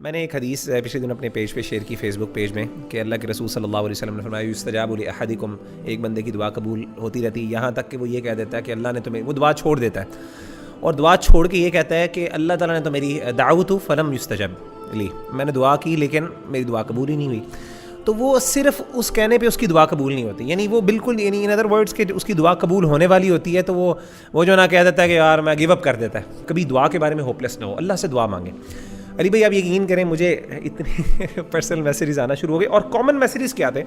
میں نے ایک حدیث پچھلے دن اپنے پیج پہ شیئر کی، فیس بک پیج میں، کہ اللہ کے رسول صلی اللہ علیہ وسلم نے فرمایا یستجاب لاحدکم، ایک بندے کی دعا قبول ہوتی رہتی ہے یہاں تک کہ وہ یہ کہہ دیتا ہے کہ اللہ نے تمہیں، وہ دعا چھوڑ دیتا ہے اور دعا چھوڑ کے یہ کہتا ہے کہ اللہ تعالیٰ نے تو میری دعوت فلم یستجب لی، میں نے دعا کی لیکن میری دعا قبول ہی نہیں ہوئی. تو وہ صرف اس کہنے پہ اس کی دعا قبول نہیں ہوتی، یعنی وہ بالکل، یعنی ان ادر ورڈس کہ اس کی دعا قبول ہونے والی ہوتی ہے تو وہ جو نہ کہہ دیتا ہے کہ یار میں گیو اپ کر دیتا ہے. کبھی دعا کے بارے میں ہوپلیس نہ ہو، اللہ سے دعا مانگیں. علی بھائی آپ یقین کریں مجھے اتنے پرسنل میسیجز آنا شروع ہو گئے، اور کامن میسیجز کیا تھے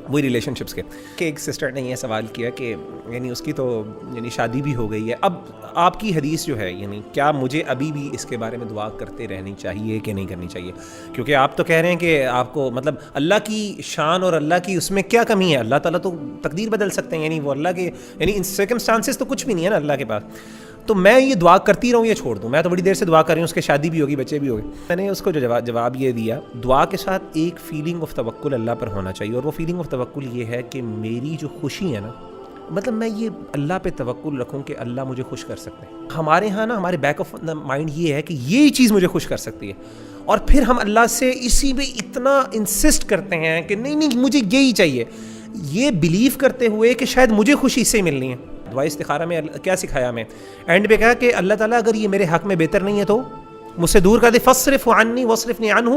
وہی ریلیشن شپس کے، کہ ایک سسٹر نے یہ سوال کیا کہ یعنی اس کی تو یعنی شادی بھی ہو گئی ہے، اب آپ کی حدیث جو ہے یعنی کیا مجھے ابھی بھی اس کے بارے میں دعا کرتے رہنی چاہیے کہ نہیں کرنی چاہیے؟ کیونکہ آپ تو کہہ رہے ہیں کہ آپ کو مطلب اللہ کی شان اور اللہ کی اس میں کیا کمی ہے، اللہ تعالیٰ تو تقدیر بدل سکتے ہیں، یعنی وہ اللہ کے یعنی ان سرکمسٹانسز تو کچھ بھی نہیں ہے نا اللہ کے پاس. تو میں یہ دعا کرتی رہوں یا چھوڑ دوں؟ میں تو بڑی دیر سے دعا کر رہی ہوں، اس کی شادی بھی ہوگی، بچے بھی ہوگے. میں نے اس کو جو جواب یہ دیا، دعا کے ساتھ ایک فیلنگ آف توکل اللہ پر ہونا چاہیے، اور وہ فیلنگ آف توکل یہ ہے کہ میری جو خوشی ہے نا، مطلب میں یہ اللہ پہ توکل رکھوں کہ اللہ مجھے خوش کر سکتے ہیں. ہمارے ہاں نا ہمارے بیک آف دا مائنڈ یہ ہے کہ یہی چیز مجھے خوش کر سکتی ہے، اور پھر ہم اللہ سے اسی پہ اتنا انسسٹ کرتے ہیں کہ نہیں مجھے یہی چاہیے، یہ بلیو کرتے ہوئے کہ شاید مجھے خوشی اس سے ملنی ہے. دعائے استخارہ میں کیا سکھایا ہمیں؟ اینڈ پہ کہا کہ اللہ تعالیٰ اگر یہ میرے حق میں بہتر نہیں ہے تو مجھ سے دور کر دے، فاصرف عنی واصرفنی عنہ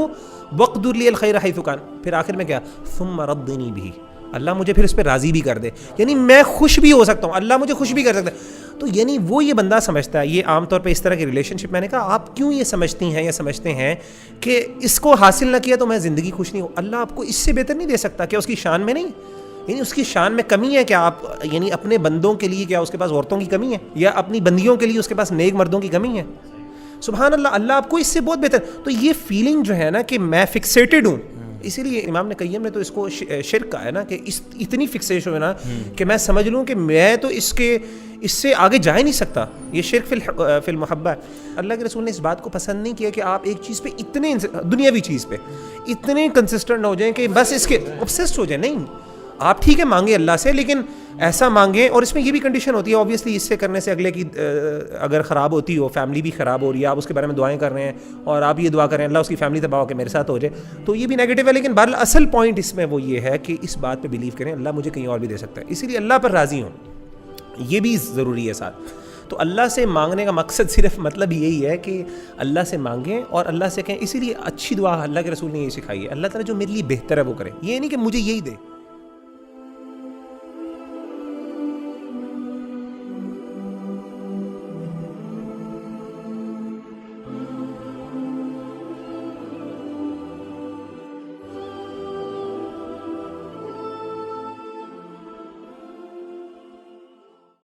واقدر لی الخیر حیث کان. پھر آخر میں کیا؟ ثم ردنی بھی، اللہ مجھے پھر اس پہ راضی بھی کر دے، یعنی میں خوش بھی ہو سکتا ہوں، اللہ مجھے خوش بھی کر سکتا ہے. تو یعنی وہ یہ بندہ سمجھتا ہے، یہ عام طور پہ اس طرح کی ریلیشن شپ، میں نے کہا آپ کیوں یہ سمجھتی ہیں یا سمجھتے ہیں کہ اس کو حاصل نہ کیا تو میں زندگی خوش نہیں ہوں؟ اللہ آپ کو اس سے بہتر نہیں دے سکتا؟ کیا اس کی شان میں نہیں؟ یعنی اس کی شان میں کمی ہے؟ کیا آپ یعنی اپنے بندوں کے لیے کیا اس کے پاس عورتوں کی کمی ہے، یا اپنی بندیوں کے لیے اس کے پاس نیک مردوں کی کمی ہے؟ سبحان اللہ، اللہ آپ کو اس سے بہت بہتر. تو یہ فیلنگ جو ہے نا کہ میں فکسیٹڈ ہوں، اسی لیے امام نے قیم نے تو اس کو شرک کہا ہے نا، کہ اتنی فکسیشن ہو نا کہ میں سمجھ لوں کہ میں تو اس سے آگے جا ہی نہیں سکتا. یہ شرک فی المحبہ ہے. اللہ کے رسول نے اس بات کو پسند نہیں کیا کہ آپ ایک چیز پہ اتنے دنیاوی چیز پہ اتنے کنسسٹنٹ ہو جائیں کہ بس اس کے obsessed ہو جائیں. نہیں، آپ ٹھیک ہے مانگیں اللہ سے، لیکن ایسا مانگیں، اور اس میں یہ بھی کنڈیشن ہوتی ہے اوبیسلی، اس سے کرنے سے اگلے کی اگر خراب ہوتی ہو، فیملی بھی خراب ہو رہی ہے، آپ اس کے بارے میں دعائیں کر رہے ہیں اور آپ یہ دعا کریں اللہ اس کی فیملی تباہ ہو کے میرے ساتھ ہو جائے، تو یہ بھی نیگیٹو ہے. لیکن بہرحال اصل پوائنٹ اس میں وہ یہ ہے کہ اس بات پہ بلیو کریں اللہ مجھے کہیں اور بھی دے سکتا ہے، اسی لیے اللہ پر راضی ہوں، یہ بھی ضروری ہے ساتھ. تو اللہ سے مانگنے کا مقصد صرف مطلب یہی ہے کہ اللہ سے مانگیں اور اللہ سے کہیں. اسی لیے اچھی دعا اللہ کے رسول نے یہ سکھائی ہے، اللہ تعالیٰ جو میرے لیے بہتر ہے وہ کرے، یہ نہیں کہ مجھے یہی دے.